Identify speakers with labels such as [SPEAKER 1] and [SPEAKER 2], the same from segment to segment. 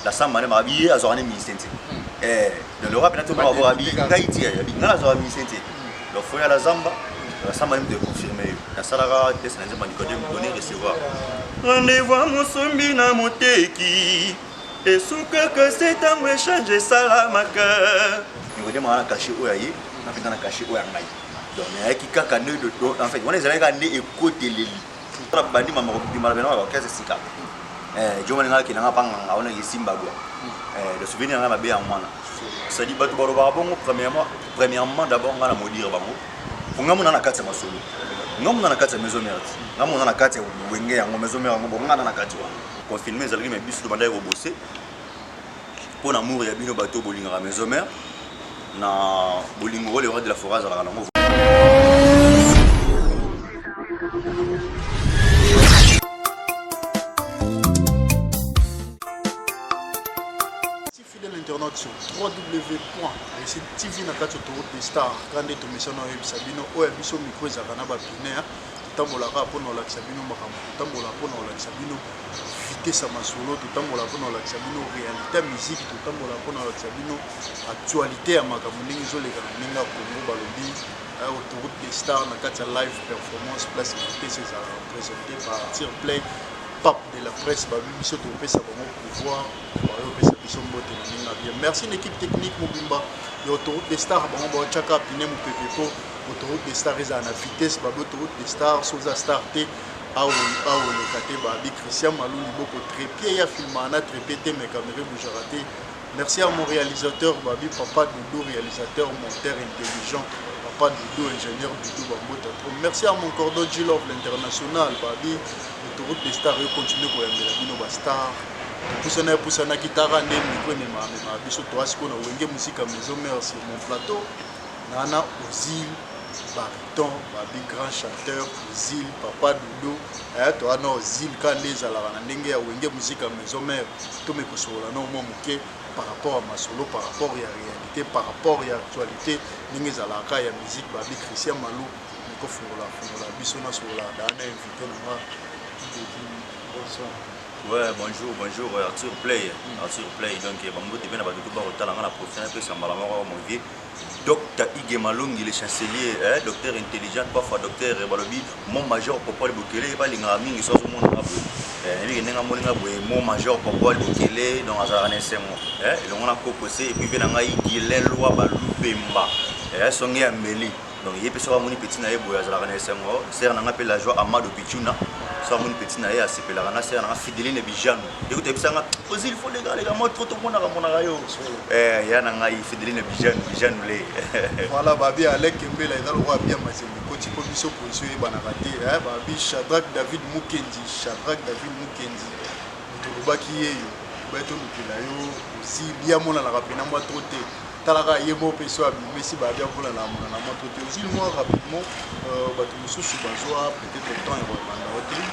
[SPEAKER 1] la samba ne mabi azorane ministente dans l'Europe na to ba avoir abi ngaiti abi ngala zo ministente le foya la samba ne confirmer la salara test na nzema nikode donner recevoir rendez-vous musumbi na moteki esuka que c'est un échange salamaka nikode mwana caché oyaye na pita na caché oyangay donc mais qui kaka ne de en fait on est allé ne écouter les bandi mama ko bimala bena ba kese sika joma ngala ki nanga panga ngaona yisimba gwa le souvenir na mabe ya mwana ça dit batu baro ba bongo premièrement d'abord ngana modire bango ngamu na kati masolo ngamu na kati maison mère ngamu na kati wenge ya maison mère ngo ngana na kati wa confirmer zalaki me biso banda ko bosser pour amour ya bino bato bolinga maison mère na bolingo le roi de la forage ala ngo
[SPEAKER 2] sur www.tv na kati autoroute des stars grande tomission na yebisa bino oyo biso micro ezaka na bapine totambolaka mpona olakisa bino makambo totambola mpona olakisa bino vitesse ya masolo totambola mpona olakisa bino réalité ya musique totambola mpona olakisa bino actualité ya makambo ndenge ezoleka na ndenge ya Congo balobi autoroute des stars na kati ya live performance place vitesse ezalaka présenté par Tir Play pape de la presse babi biso topesa bango pouvoir bayopesa biso mbote na ninga bien merci l'équipe technique mobimba ya autoroute des stars bango baotiaka pine mopepe po autoroute des stars ezala na vitesse babi autoroute des stars soza star te aoleka te babi Christian Malou liboko trépied ya filma na trépied te mais caméra bougera te merci à mon réalisateur babi papa Doudou réalisateur monteur intelligent papa Doudou ingénieur Doudou Bambota trop merci à mon cordon G-Love l'international babi autoroute des stars continue koyambela bino ba star pusana kitara nde miko ne mama biso to asiko na wenge musika maison mère sur mon plateau nana Ozil bariton babi grand chanteur Ozil papa Doudou to ana Ozil kandeza la na ndenge ya wenge musika maison mère to me kosola na mo muke par rapport à masolo par rapport à réalité par rapport à actualité ndenge za la ka ya musique babi Christian Malou ko fungola biso na sola dana invité na
[SPEAKER 1] bonsoir. Ouais, bonjour, Arthur Play. Donc, Bambo de Bena Badou Barotala, la professionnelle, puis Sambalama, mon vieux. Docteur Ige Malungi, le chancelier, docteur intelligent, parfois docteur Balobi, mon major Popol Bukele, pas l'ingraming, ils sont au monde. Mon major Popol Bukele, dans Azarane Semo. Et on a proposé, et puis Venangaï, Guilin, Loi, Balubemba, et son nez à Meli. Donc, il y a des petits naïfs, c'est un appel la joie Amadou Pichuna. Ça mon petit naïf à ce que la rana c'est un fidèle ne bijano. Écoutez, ça aussi il faut les gars, moi trop mon arayo. Il y a un naïf fidèle ne bijano les.
[SPEAKER 2] Voilà, babi Alec Mbela il a le roi bien masé. Petit commission pour suivre banarate. Babi Shadrach David Mukendi. Toloba qui est beto lukilayo aussi bien mon la rapina moi trop té. Talaka yemo peso abi messi babia pour la moto aussi moi rapidement bato mususu bazwa peut-être le temps et remanda hôtel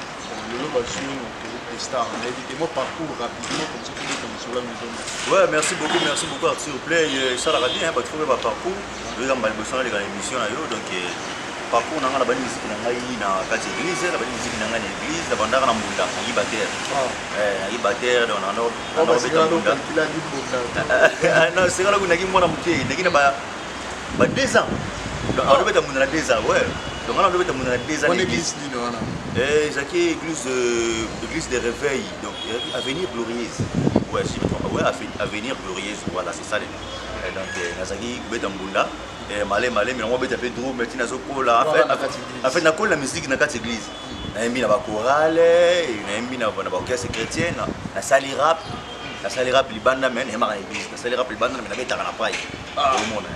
[SPEAKER 2] le bazwa autoroute des stars mais dites-moi parcours rapidement comme ça comme sur la maison.
[SPEAKER 1] Ouais, merci beaucoup Arthur Play ça la radio hein bato faut pas parcours le gamba le besoin les émissions là yo donc parcours nanga la bani musique nanga na kati église la bani musique nanga na église la banda na mbunda yi bater bater dans un ordre non c'est là où nagi mona muté nagi na ba 2 ans on doit être mona 2 ans ouais donc on doit être mona 2 ans
[SPEAKER 2] on église ni non
[SPEAKER 1] Zaki église de réveil donc avenir glorieuse ouais je me trompe ouais avenir glorieuse voilà c'est ça donc nazaki beta mbunda malé mais on va taper trop mais tina zokola en fait na kola la musique na kati église na yembi na ba chorale na yembi na ba orchestre chrétien na sali rap libanda men hema na église na sali rap libanda mais na beta na pai au monde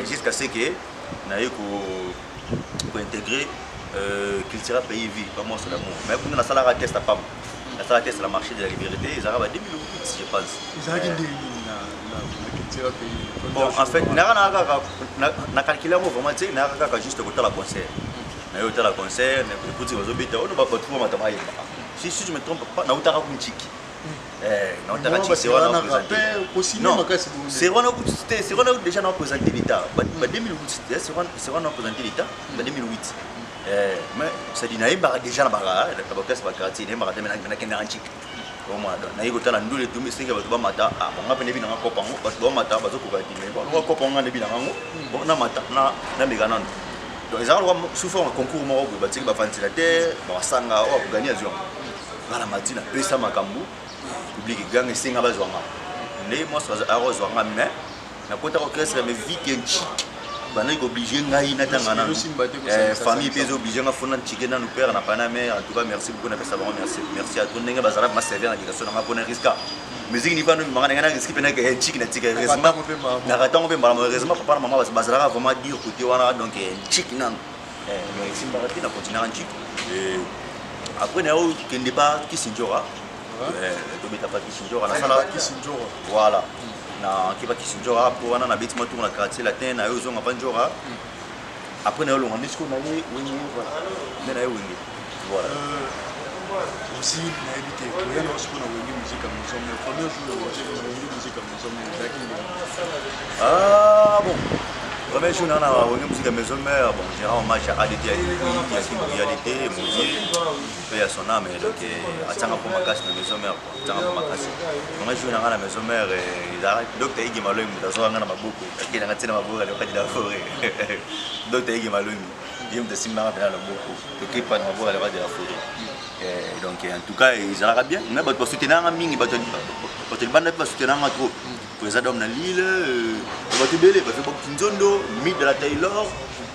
[SPEAKER 1] jusqu'à ce que na yeko pour intégrer culture pays vie pas moi c'est l'amour mais pour na sala test à pam na sala test la marché de la liberté ils arrivent à 2008 je pense
[SPEAKER 2] ils arrivent
[SPEAKER 1] bon en fait na calculer vraiment tu sais na juste côté la concert na yo la concert na petit ozo bita on va pas trouver matama si je me trompe pas na utaka kunchiki na utaka kunchiki c'est vraiment c'est vraiment déjà na présenter l'état ba 2008 c'est vraiment présenter l'état en 2008 mais ça dit na imba déjà na ba quartier na imba na kenda antique omona donc nayi kotala ndule tumi esengi bato bamata bonga mpe nebi nanga kopango bato bamata bazokoka dime bonga kopango nebi nangango bon namata nameka nano donc ezaka lokwa souffre concours moko boye batiki baventilateur basanga oyo akogani azwa ngana mati napesa makambo public egange esenga bazwanga nde mwasi akozwanga mais nakotaka okresre me vie kenchi bana obligé ngai natanga nano famille mpe ezoblige nga fona ntike nano père na pana mère en tout cas merci beaucoup napesa bango merci à tout ndenge bazala maservir na kikaso nanga mpona riska musique ni vano mimanga ndenge na riski mpe nake ntike na tika heureusement nakatango mpe mbala heureusement papa na mama bazalaka vraiment dire côté wana donc ntike nano mais esimbaka te na continuera ntike après nayo kende pa kisinjora tobeta pa kisinjora nasala
[SPEAKER 2] kisinjora
[SPEAKER 1] voilà na kiba kisinjora po wana na beti matour na quartier latin na yo zonga panjora après na yo longa nisiko na ye wingi voilà mais na yo wingi voilà
[SPEAKER 2] aussi na éviter rien na osiko na wingi musique à maison mais premier jour na wingi musique à maison mais daki
[SPEAKER 1] bon premier jour na wingi musique à maison mais bon j'ai un hommage à ADT à réalité Moudier paix à son âme donc atanga pour ma casse na maison mère atanga pour ma casse premier jour na maison mère docteur Igi Malongi mutazoanga na maboko akina ngatina maboko ale wakati la forêt docteur Igi Malongi yem de simba na maboko tokipa na maboko ale wakati la forêt donc en tout cas ils allaient bien mais bato soutenir mingi bato banda pas soutenir trop président na Lille bato belé ba fait beaucoup nzondo mid de la Taylor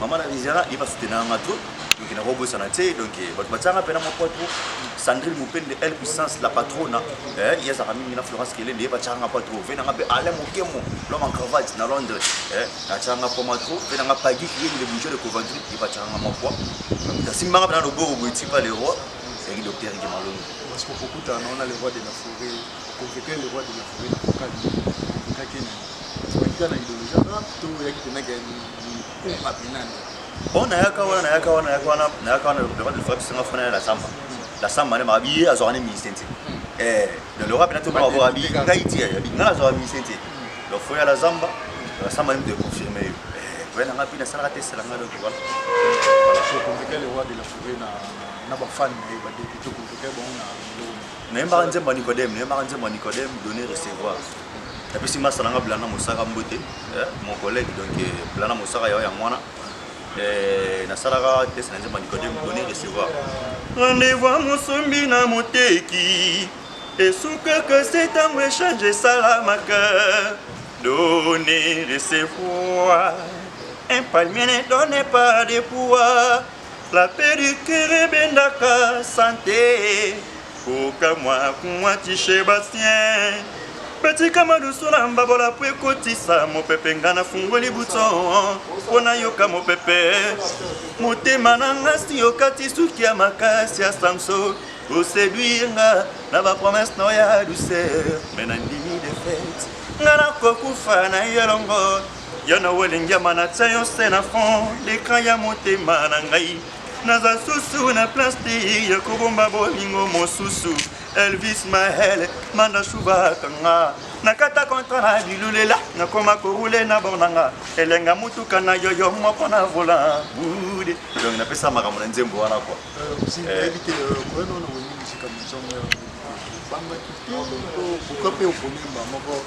[SPEAKER 1] maman la visera il va soutenir trop donc il a robot ça na té donc bato batanga pena mo trop Sandrine Moupende elle puissance la patronne il y a sa famille na Florence Kele ne ba tanga pas trop venanga be ale mokemo l'homme en cravate na Londres na tanga pas trop venanga pagi qui est le bouger de Coventry il va tanga mo quoi donc simba na lobo boiti pas les rois c'est le docteur Igi Malongi
[SPEAKER 2] parce que beaucoup on a le roi de la forêt convoquer le roi de la forêt na Kakene kwa na idéologie rap to yaki na gani mapinani
[SPEAKER 1] on a yaka wana le roi de la forêt c'est ngafona la samba ne mabiye azorane misenti dans le rap na to ba avoir abi ngaiti ya bi ngala azorane misenti le foya la samba ne de confirmer voilà ngapi na sala test la ngalo ko voilà
[SPEAKER 2] so convoquer le roi de la forêt na ba fan ne ba de to convoquer bon na
[SPEAKER 1] Nemba nzemba Nicodème donner recevoir. Et puis si ma salanga blana Moussaka Mbote, mon collègue donc blana Moussaka ya mwana na salanga test nzemba Nicodème donner recevoir. Rendez-vous à Mosombi na moteki. Et souka que c'est un échange salamaka. Donner recevoir. Un palmier ne donne pas de poids. La paix du cœur est bendaka santé. Oka moi tiché Bastien. Petit Kamadou Solamba bola pou ekotisa mo pepe ngana fungoli bouton. Pona yoka mo pepe. Motema nanga si yokati suki ya makasi ya Samso. Pour séduire na ba promesse no ya douceur. Mais na ndimi de fête. Ngana kokufa na yelongo. Yana welingia manatsa yo sena fond. L'écran ya motema na ngai. Naza susu na plastique ya kobomba bolingo mosusu Elvis Mahel manda shuva kanga nakata kontra na bilulela nakoma korule na bornanga elenga mutuka na yoyo moko na vola bude donc napesa makambo na nzembo wana quoi
[SPEAKER 2] aussi éviter quoi non na wini musika mzonga bamba kito pourquoi pe oponimba moko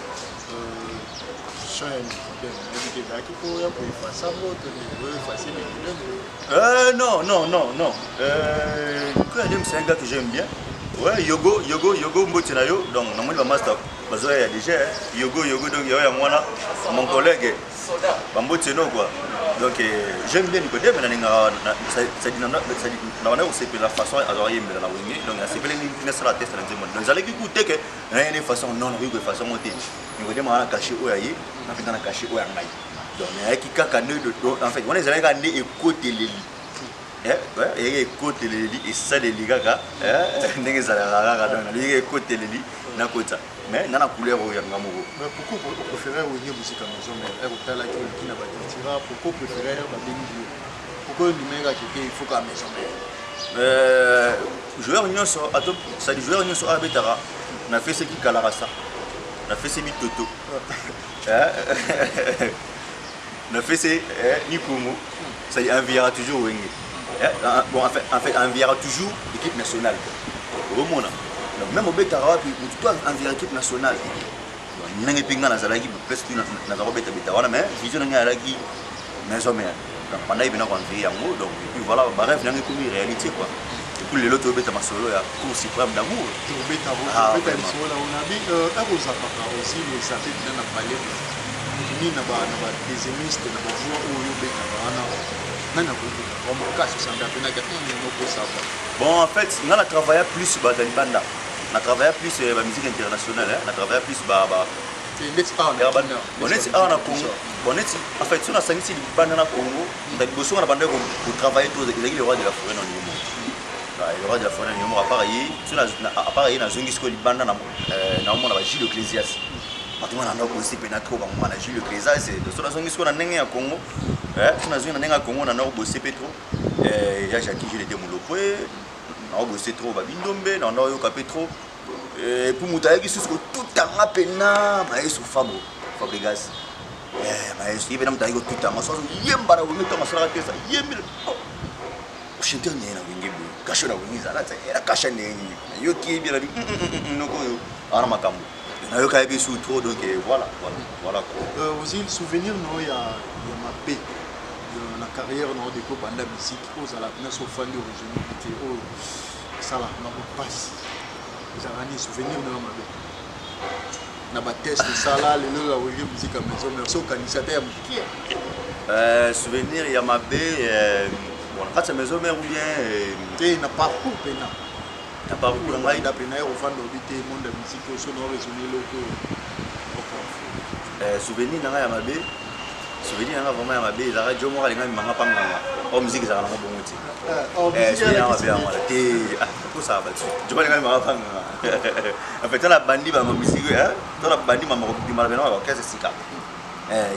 [SPEAKER 1] non. C'est un gars que j'aime bien. Ouais, Yogo, Mbotinayo. Donc, on a master. Bazoya déjà. Yogo, donc il y a moi mon collègue. Mbotino quoi. Donc, j'aime bien Nicodème, mais ça dit la façon à l'oreille de la wing. Donc, c'est bien une la test dans le monde. Donc, vous allez écouter que rien de façon non, de façon montée. Nicodème a caché où il y a caché où il y a. Donc, il y a qui en fait, on est allé regarder et côté les lits. Et côté les lits, et ça les lits, mais dans la couleur où il y a
[SPEAKER 2] mais pourquoi vous préférez ouvrir musique à maison mais vous avez qui n'a pas de pourquoi vous préférez pourquoi le numéro il faut qu'à maison
[SPEAKER 1] joueur union sur atom ça dit joueur union sur abetara on a fait ce qui kalarasa on a fait ce mitoto on a fait ce nikumu ça dit enviera toujours wing bon en fait enviera toujours l'équipe nationale au monde donc même obetaka wapi toi envers équipe nationale ndenge mpe nga nazalaki presque naza kobeta wana mais vision nanga alaki maison mère donc pendant ibena koenvie yango donc puis voilà barêve nanga ekomi réalité quoi depuis lelo tobeta masolo ya cour suprême d'amour
[SPEAKER 2] tobeta lisolo na onabi akozalaka aussi les artistes na palais ni na ba pessimiste na ba voix oyo betaka wana nana ko makasi sanda pena ka no ko savoir
[SPEAKER 1] bon en fait nga na travailler plus ba Talibanda na travailler plus ba musique internationale na travailler plus ba boneti awa na Congo boneti en fait so na sangisi libanda na Congo ndaliboso na banda ko travailler tous ezaki le roi de la forêt dans le monde le roi de la forêt dans le monde à part na zongi sko libanda na mona ba Gilles Ecclésias batuma na ndako aussi pena trop ba mona Gilles Ecclésias c'est so na zongi sko na ndenge ya Congo so na zongi na ndenge ya Congo na ndako bosser petro ya Jacques Gilles de Mulopwe na bosser trop ba bindombe na ndako yoka petro et pour moutaye qui susco tout en pena maestro Fabregas maestro ibena moutaye tout en maso yemba na wingi to masala tesa yemile chanteur ni na wingi bu kasho na wingi zala tsa era kasha ni yo ki bi na noko ara makambo na yo ka bi sous trop donc voilà
[SPEAKER 2] aussi le souvenir no ya ma paix de la carrière no de Banda musique aux ala na so fan de originalité au sala na passe ezalani souvenir na mabe na ba test sala lelo la wege musique à maison mais so kanisa ya mukia
[SPEAKER 1] souvenir ya mabe bon kati maison mère ou bien
[SPEAKER 2] na parcours pena
[SPEAKER 1] na parcours ngai
[SPEAKER 2] da pena au fan d'obité monde de musique so no raisonner loko
[SPEAKER 1] souvenir na ya mabe souvenir na vraiment ya mabe za radio mo kalinga manga panganga o musique za na mo bongo ti souvenir na mabe ya mala te pour ça ba je pas linga manga panganga en fait la bandi ba musique dans la bandi mama ko bimala bena ba kese sika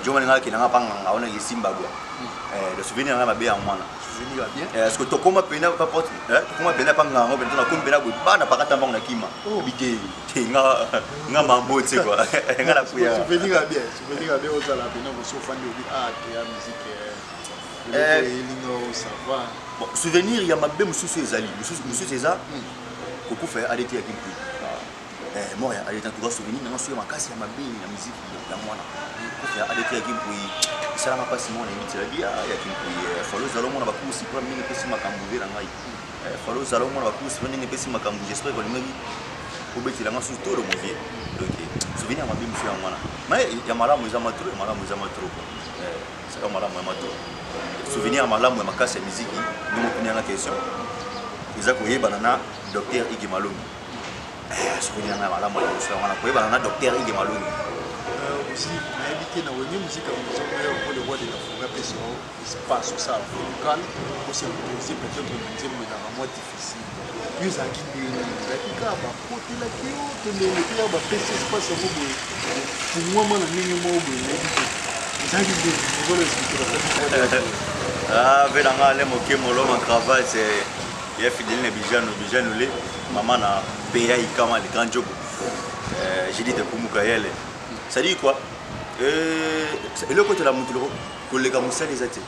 [SPEAKER 1] je me linga kinanga panganga ona yesimba go le souvenir na mabe ya mwana
[SPEAKER 2] souvenir bien
[SPEAKER 1] est-ce que to koma pena pas porte to koma pena panganga ben na kumbena go bana pakata mbango na kima bite nga mambo tse quoi nga la kuya
[SPEAKER 2] souvenir bien aux ala pena ko so fan de ya musique ça va
[SPEAKER 1] bon souvenir ya mabe mususu ezali mususu eza koko faire arrêter ya kimpi moi ya arrêter tout souvenir na so makasi ya mabe ya musique ya mwana koko faire arrêter ya kimpi sala ma passe mon limite la bia ya kimpi follow zalo mona ba kusi pour mine pesi makambu vera ngai follow zalo mona ba kusi mine pesi makambu j'espère que lingi obeti la ngasu to le movie donc souvenir ya mabe mususu ya mwana mais ya malamu za matro c'est comme malamu ya matro souvenir malamu ya makasi ya muziki nous prenons la question iza koyebana na docteur Igi Malongi souvenir na malamu ya muziki wana koyebana na docteur Igi Malongi
[SPEAKER 2] aussi na éviter na wenye musique ya muziki pour le roi de la forêt parce que espace ça vocal aussi aussi peut-être une deuxième mais dans moi difficile plus à qui la kika ba côté la kio te le kila ba pc espace au bout pour moi moi na nini mo bo
[SPEAKER 1] velanga le moke molo ma cravate c'est ya fidèle bijano le maman na peya ikama le grand job j'ai dit de kumuka yele ça dit quoi le côté la mutulo koleka musali zati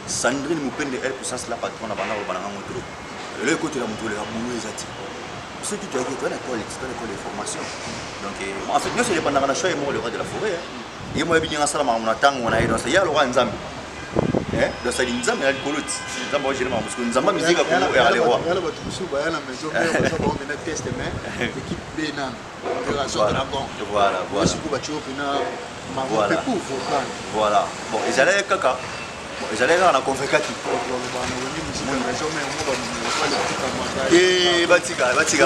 [SPEAKER 1] Sandrine Mupende elle puissance la patron na bana bana mutulo le côté la mutulo la mulu zati ce qui tu as dit toi l'école de formation donc en fait nous c'est le pendant la choix et moi le roi de la forêt et moi bien ça ma na tango na ido ya lo nzambe donc ça dit nzambe na koloti nzambe o jelema parce que nzambe musique ko ya le roi
[SPEAKER 2] ya ba tusu ba ya na maison mais ça va on test mais équipe Benan opération dragon
[SPEAKER 1] voilà
[SPEAKER 2] je suis ba chopina ma pour vocal
[SPEAKER 1] voilà bon ils allaient kaka ils allaient na convaincre et batika le petit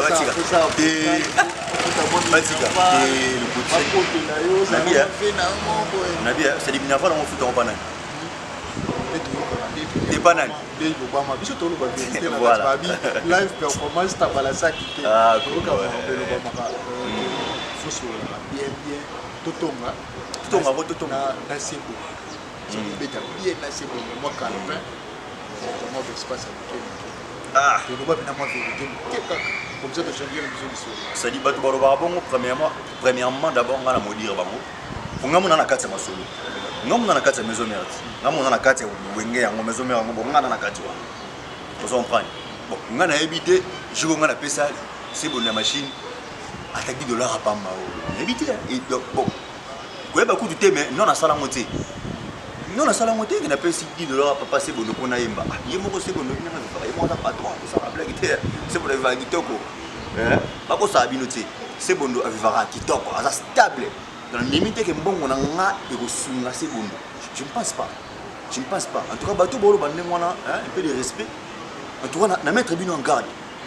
[SPEAKER 1] Nabi c'est dit bien avant on fout en panne des bananes
[SPEAKER 2] voilà live performance tabalasa qui
[SPEAKER 1] ah
[SPEAKER 2] bien totonga na sebo beta bien na sebo moi calme moi espace avec
[SPEAKER 1] ah
[SPEAKER 2] le doit bien moi vérité comme ça de changer la vision
[SPEAKER 1] ça dit batu baro bon premièrement d'abord on va la modire bango pour nga mona na kati ma solo nga mona na kati maison mère nga mona na kati wenge ya maison mère ngo nga na kati wa to so prendre bon nga na habité je nga na pesa c'est bon la machine attaque $10 à Pamba éviter et donc bon quoi bah coup du thé mais non à sala monter non à sala monter qui n'a pas $10 papa c'est bon pour na yemba il mo c'est bon na faire moi pas trop ça la blague c'est bon va kitoko pas ko ça binoté c'est bon à vivre kitoko à stable dans la limite que bon on a et ko sunga c'est bon je ne pense pas en tout cas bateau bolo bande moi un peu de respect en tout cas na mettre bino en garde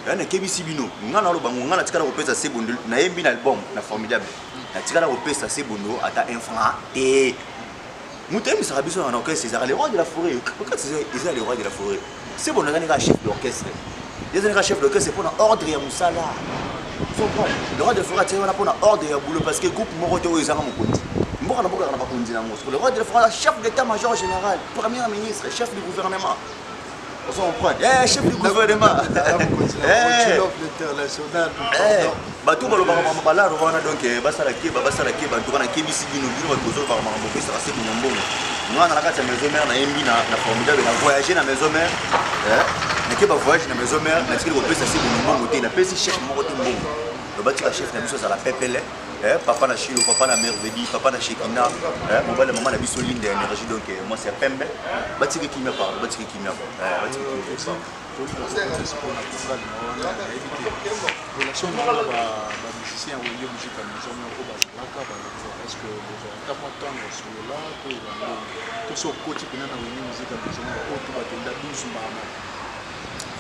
[SPEAKER 1] na kebisi bino ngana lo bango ngana tikala kopesa c'est bon na yembi na album na formidable na tikala kopesa c'est bon ata infra et Moutem sera biso en orchestre c'est les rois de la forêt quand c'est les rois de la forêt c'est bon on chef d'orchestre les années chef d'orchestre c'est pour ordre ya musala le roi de la forêt c'est pour ordre ya boulot parce que groupe moroto ezanga mokonzi mboka na boka na bakonzi na ngoso le roi de la forêt chef d'état-major général premier ministre chef du gouvernement on prend chef du gouvernement
[SPEAKER 2] l'international
[SPEAKER 1] bato balobaka wana donc basala keba en tout cas na kebisi bino bakozo ba makambo pesa kasi kunyambongo mwana na kati ya maison mère na yembi na formidable na voyager na maison mère na keba voyage na maison mère na tikeli kopesa si kunyambongo te na pesi chef moko te mbongo le batika chef na biso za la pepele papa na Chilo papa na Merveille papa na Shekina mobile maman na biso ligne d'énergie donc moi c'est Pembe batika kimia par batika kimia
[SPEAKER 2] relation na ba musicien ou les musique à maison moko bazalaka parce que ta motango solo to ibando to so koti pena na musique à maison moko to batenda 12 mama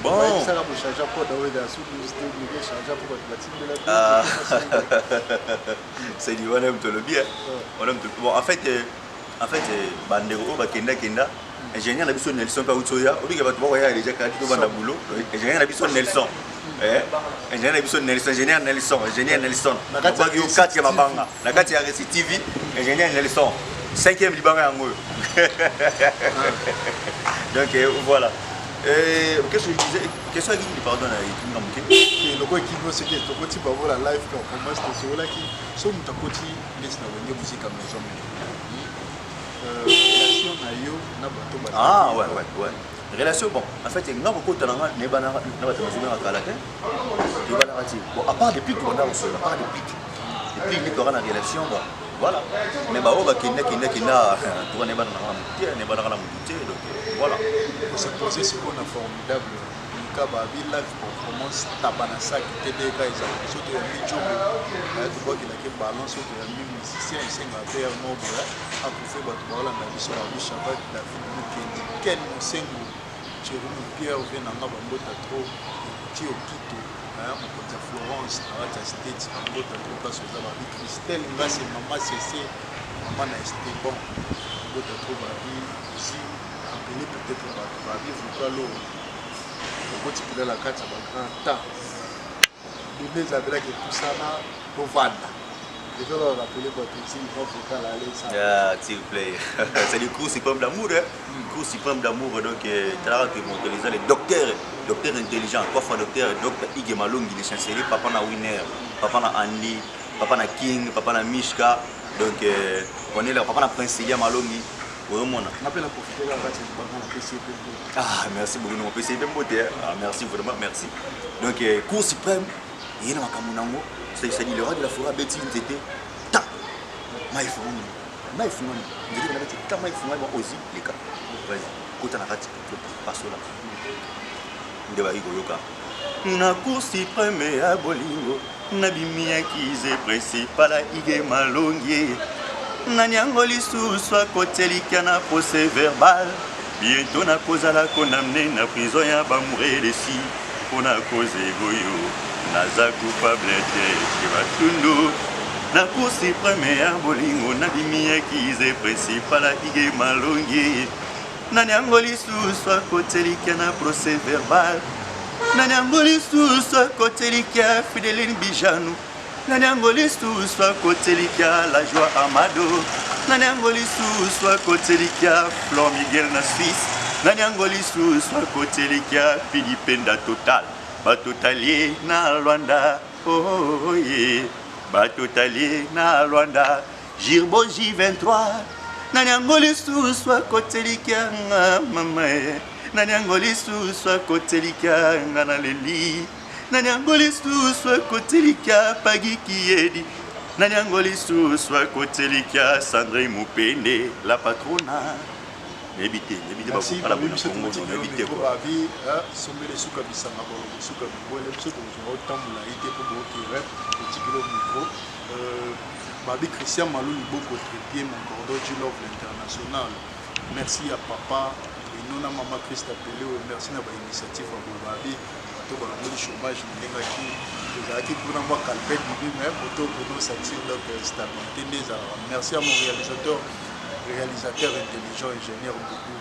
[SPEAKER 2] bon ça la bouchaja pour dawe da sous le charger pour la
[SPEAKER 1] c'est du on aime te le bien on aime bon en fait bandero bakenda ingénieur na biso Nelson pa utoya obiga bato ba ya déjà kati to banda boulot ingénieur na biso Nelson ingénieur na biso Nelson ingénieur Nelson na kati ya 4 ya mabanga na kati ya RC TV ingénieur Nelson 5e libanga yango donc voilà qu'est-ce que je disais question qui pardon na ikinga muke
[SPEAKER 2] le quoi qui veut c'est que to koti ba voilà live quand comment c'est sur là qui so mutakoti laisse na wenge musique à maison relation na yo na bato ba
[SPEAKER 1] ouais relation bon en fait nga ko kota na ne bana na bato ba zuma kala ke to bana ati bon à part depuis qu'on a reçu à part depuis ni ko na relation bon voilà mais ba o ba kinda to ne bana na mutie ne bana na mutie donc voilà
[SPEAKER 2] c'est posé ce qu'on a formidable ka ba bi live performance tabana ça qui te deka isa surtout ya mijobo to ba ki la ke balance surtout ya musicien senga père mobo a pour faire bato ba la na biso ba bishaba la fi ken musengo Jérôme Pierre vient na ngabambota trop tio kito mokonzi ya Florence na wata state bambota trop place oza ba Christelle ngase mama cc mama na Esteban bambota trop ba bi aussi appelé peut-être ba bi vukalo okoti pila la kati ya ba grand temps bine ezabelaki kusana tovanda déjà on va rappeler votre ici il faut vocal aller ça
[SPEAKER 1] s'il vous plaît c'est le cours suprême d'amour cours suprême d'amour donc t'as que mon les docteur intelligent quoi fois docteur Ige Malongi les chanceliers papa na Winner papa na Andy papa na King papa na Mishka donc on est là papa na Prince Elia Malongi vraiment
[SPEAKER 2] on appelle la profiter la partie du baron PCP
[SPEAKER 1] merci beaucoup mon PCP beauté merci vraiment merci donc cours suprême il y a makambo nango c'est-à-dire le roi de la forêt Betty Nzete ta maïfungani ndiri na beti ta maïfungani ba ozi leka vas-y kota na kati pasola ndeba yoka na cour suprême ya bolingo na bimia kize principal Ige Malongi na nyango lisusu akotelika na procès verbal bientôt na kozala condamné na prison ya bamurelesi mpona cause egoyo naza coupable te kibatundu na cour suprême ya bolingo na bimiaki principal Ige Malongi na nyango lisusu akotelika na procès verbal na nyango lisusu akotelika Fideline Bijanu na nyango lisusu akotelika La Joie Amado na nyango lisusu akotelika Flor Miguel na Suisse na nyango lisusu akotelika Philippe Nda Total batotalier na Rwanda oh yeah batotalier na Rwanda Girbo J23 na nyango lisusu akotelika mama na nyango lisusu akotelika na leli Nanyangoli suswa kotelikia pagi kiedi. Nanyangoli suswa kotelikia Sandrine Mupende la patrona. Éviter pas la bonne Congo, éviter quoi.
[SPEAKER 2] Sommez les soukas bisanga bolo, soukas bolo, les soukas bolo, autant vous l'avez été pour votre rêve, petit kilo micro. Babi Christian Malou Liboko Trépied, mon cordon du Love l'International. Merci à papa, et non à maman Christa Pelé, merci à l'initiative à Babi. Bato balangoli chômage, n'enga qui, vous avez qui pour n'avoir calpé du bien, mais pour nous sentir leur stabilité des arts. Merci à mon réalisateur intelligent, ingénieur beaucoup,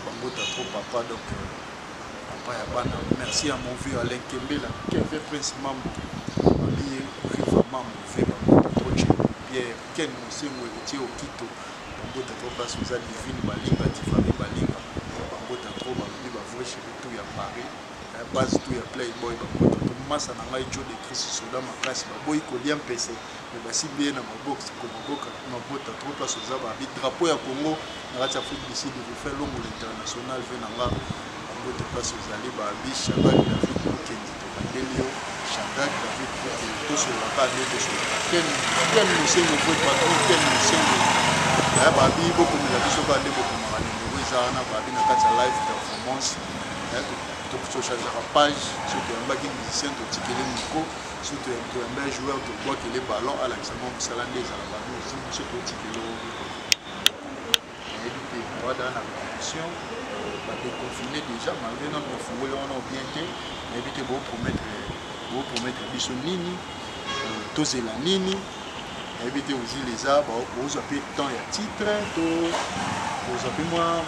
[SPEAKER 2] Bangota trop papa, donc papa Yabana. Merci à mon vieux Alain Kembela, qui avait Prince Mambo, Mami Riva Mambo, Bangota trop Pierre, Ken Moussemou, Etier Okito, Bangota trop passe aux Divine Balinga, Tifari Balinga, Bangota trop Bambi, Bavoué chéri tout ya Paris, base tout ya Playboy, Bangota trop Massa Nanga Joe de Christ Soda Makasi, Baboy Koliam PC. Mais si bien dans ma boxe, comme ma botte à trop place aux abats, le drapeau à Congo, dans l'Afrique du Sud, il fait l'homme international, Venanga, ma botte place aux allées, Babi, Chabat, David, Kendi, Tomandelio, Chabat, David, tout sur la carte, tout sur la carte. Quel monsieur ne peut pas trop, quel monsieur ne peut pas. Babi, beaucoup de la vie, beaucoup de la vie, Babi, n'a pas sa live performance. Donc, sur la page, sur un baguette musicien, tu tickets les micros. Surtout un joueur de bois qui les ballons à l'accent salandais à la ballon aussi, monsieur Petit Kilo. Et dans la commission, déconfiné déjà, malgré notre fouet, on a bien été, éviter de vous promettre Bissou Nini, Tosé la Nini, éviter aussi les arbres, vous appelez tant et à titre, vous appelez moi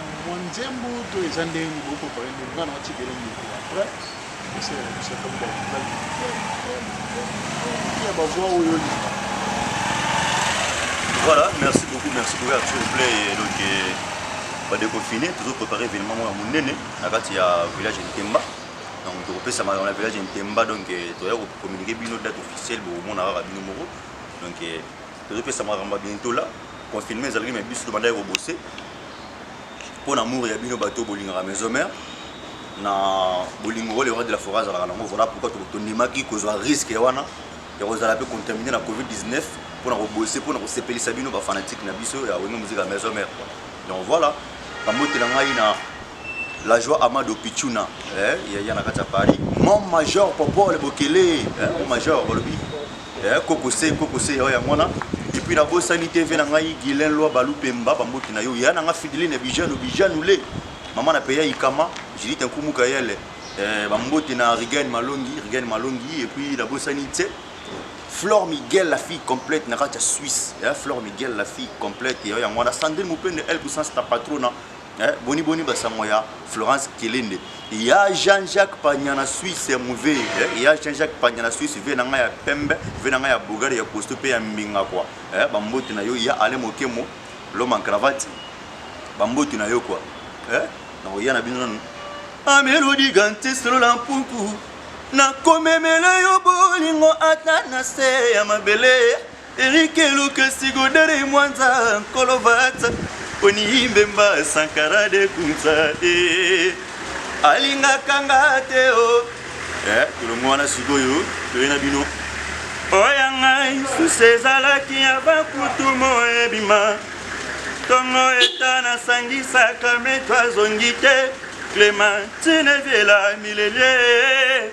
[SPEAKER 2] Nzembo, tous les années, vous préparez une grande article après. C'est comme ça.
[SPEAKER 1] Voilà, merci beaucoup, s'il vous plaît. Donc, pas déconfiné, toujours préparer événement à mon néné, à village Ntemba. Donc, on peut ça dans le village Ntemba, donc, tu as communiqué une date officielle pour mon arabe numéro. Donc, tu peux ça bientôt là, confirmer les algorithmes, mais bus de bosser. Pour l'amour, il y a bien bateau bowling à la maison mère. Na bolingo le roi de la forage voilà pourquoi tu nemaki cause risque wana ya kozala pe contaminer la COVID-19 pour na bosser pour na sepeli sabino ba fanatique na biso ya wenga musique à maison mère. Donc voilà bamote la ngai na la joie Amado Pichuna ya na kata Paris mon major popo le bokele mon major bolobi kokose ya mwana et puis la bosse sanité ve na ngai Gilen Loi Balupemba bamote na yo ya na nga Fideline Bijanule maman a payé Ikama, j'ai dit un coup Moukaïel, Bambote na Rigan Malongi, et puis la Bossanité. Flore Miguel, la fille complète, n'a pas Suisse. Flore Miguel, la fille complète, et on a Sandrine Mupende, elle, pour ça, c'est ta patrona. Boni Bassamoya, Florence Kelende. Il y a Jean-Jacques Pagnana Suisse, c'est mauvais. Il y a Jean-Jacques Pagnana Suisse, Venanga Pembe, Venanga Bougari, Postopé à Minga quoi. Bambote na yo, il y a Alain Mokemo, l'homme en cravate. Bambote na yo quoi. Donc il y a un mélodie gantée sur l'ampuku. Na komemele yo bolingo atana se ya mabele. Eric Luke Sigodere Mwanza Kolovata. Oni mbemba Sankara de Kunza. Alinga kangate o. Tout le monde a sigoyo. Tu es nabino. Oyangai sous ces ala qui a kutumo ebima. Tongo etana sangisa kame twazongite Clémentine Viela Milele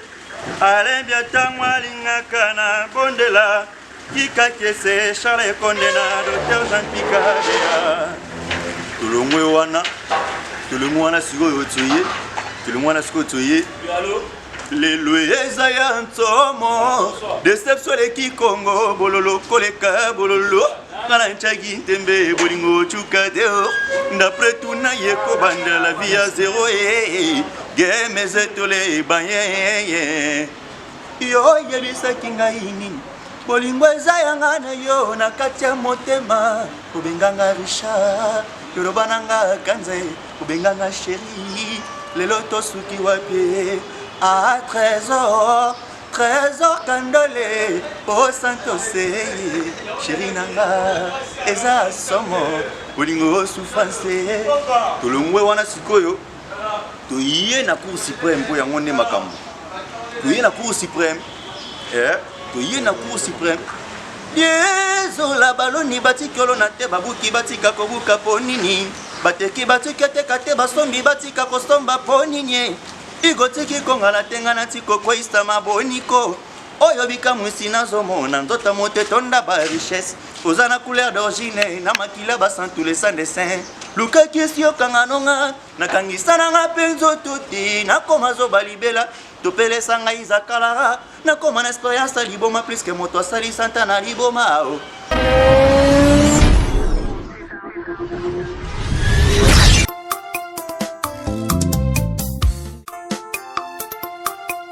[SPEAKER 1] Alain Biatamwa lingakana bondela Kika Kese Charles Condena Docteur Jean Picardea Tulungu wana sigo yotoye les loyeza ya ntomo déception le Kikongo bololo koleka bololo Nala nchagi ntembe bolingo chukadeo D'après tout na yeko banda la vie à zéro Game zetole banye Yo yebisa kinga ini Bolingo eza yanga na yo na katia motema Ubenganga Richard Yorobananga kanze Ubenganga chéri Lelo tosuki wapi A Trésor Kandole, oh Santosé, chéri nanga, eza somo, bolingo souffrance, tolongwe wana sikoyo, to yé na cour suprême pour yango ne makambo. toye na cour suprême toye na cour suprême Yezola baloni batikolo na te babuki batika kobuka ponini bateki batika teka te basombi batika kosomba ponini igotiki konga na tenga na tiko kwaista maboniko oyo bikamwisi nazomona nzota mote tonda ba richesse ozana couleur d'origine na makila basantule sans dessin luka kisio kanganonga nakangisana nga penzo tuti nakoma zoba libela topelesa ngai zakala nakoma na expérience ya liboma plus que moto asali santa na liboma